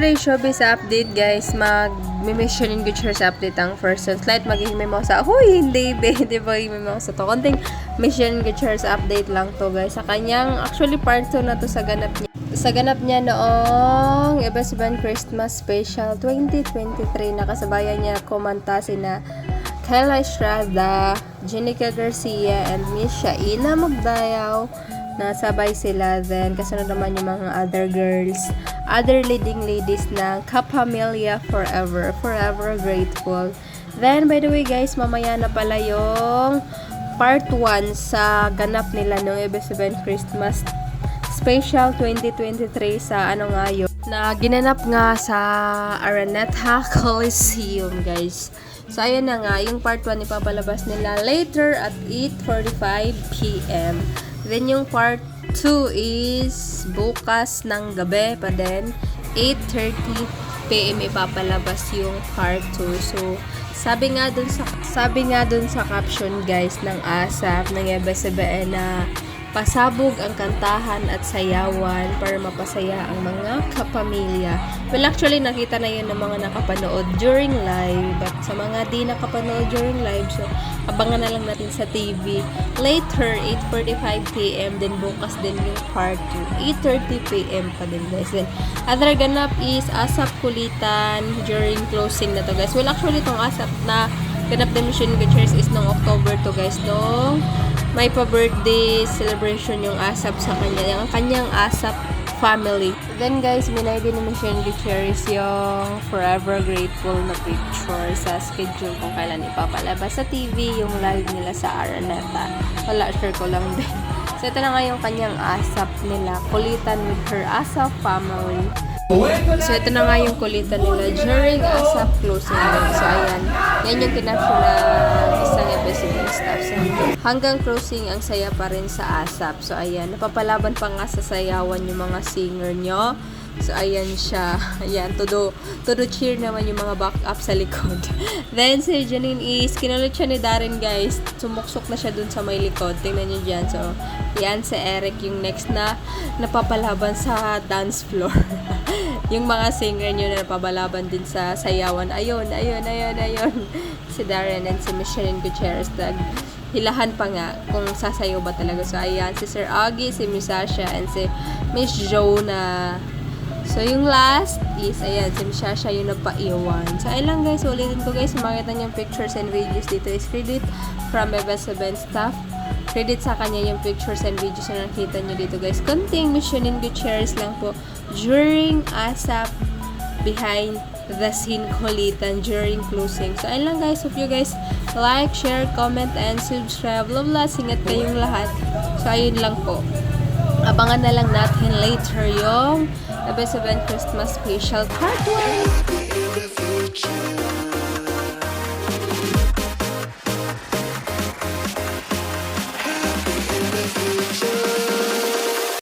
Siyempre, showbiz update guys, mag-mission in good shares update ang first one. Slight maghihimay mo sa, huy, hindi, hindi ba himay mo sa to. Konting mission in good shares update lang to guys. Sa kanyang, actually part 2 na to sa ganap niya. Sa ganap niya noong Ebesiban Christmas Special 2023, nakasabayan niya kumanta sina Kayla Estrada, Jenica Garcia, and Miss Shaina Magdayaw. Nasabay sila, then kasunod naman yung mga other girls, other leading ladies ng Kapamilya Forever Grateful. Then by the way guys, mamaya na pala yung part 1 sa ganap nila nung Ebesiban Christmas Special 2023 sa ano nga yun, na ginanap nga sa Araneta Coliseum guys. So ayan na nga, yung part 1 ipapalabas nila later at 8:45 p.m. Then yung part 2 is bukas ng gabi pa din, 8:30 p.m. ipapalabas yung part 2. So sabi nga dun sa caption guys ng ASAP ng Ebesiban na pasabog ang kantahan at sayawan para mapasaya ang mga kapamilya. Well, actually, nakita na yun ng mga nakapanood during live. But sa mga di nakapanood during live, so abangan na lang natin sa TV. Later, 8:45 p.m. Then bukas din yung part 2. 8:30 p.m. pa din guys. Then, other ganap is ASAP Kulitan during closing na to guys. Well, actually, itong ASAP na ganap din Mission Good Cheers is noong October to guys. Noong may pa-birthday celebration yung ASAP sa kanya, yung kanyang ASAP family. Then guys, minay din ni Mission Good Cheers yung Forever Grateful na picture sa schedule kung kailan ipapalabas sa TV yung live nila sa Araneta. Wala, sure ko lang din. So ito na nga yung kanyang ASAP nila, Kulitan with her ASAP family. So ito na nga yung kulitan nila during ASAP closing din. So ayan, yan yung kinaption na isang Ebesiban staff. So, hanggang closing ang saya pa rin sa ASAP. So ayan, napapalaban pa nga sa sayawan yung mga singer nyo. So ayan siya, ayan, todo cheer naman yung mga backup sa likod. Then si Janine is, kinulit siya ni Darren guys, sumuksok na siya dun sa may likod, tingnan nyo dyan. So yan, si Eric yung next na napapalaban sa dance floor. Yung mga singer nyo na napapalaban din sa sayawan, ayun. Si Darren and si Michelle Gutierrez, hilahan pa nga kung sasayaw ba talaga. So ayan, si Sir Augie, si Miss Sasha, and si Miss Jonah. So, yung last is, ayan, si Shasha yung nagpa-iwan. So, ayun lang guys, ulitin ko guys, makita niyong pictures and videos dito is credit from Ebesiban staff. Credit sa kanya yung pictures and videos na nakita niyo dito guys. Konting Mission in Good Cheers lang po during ASAP behind the scene kulitan during closing. So, ayun lang guys, hope you guys like, share, comment, and subscribe. Love, ingat kayong lahat. So, ayun lang po. Abangan na lang natin later yung Ebesiban Christmas Special Part 1.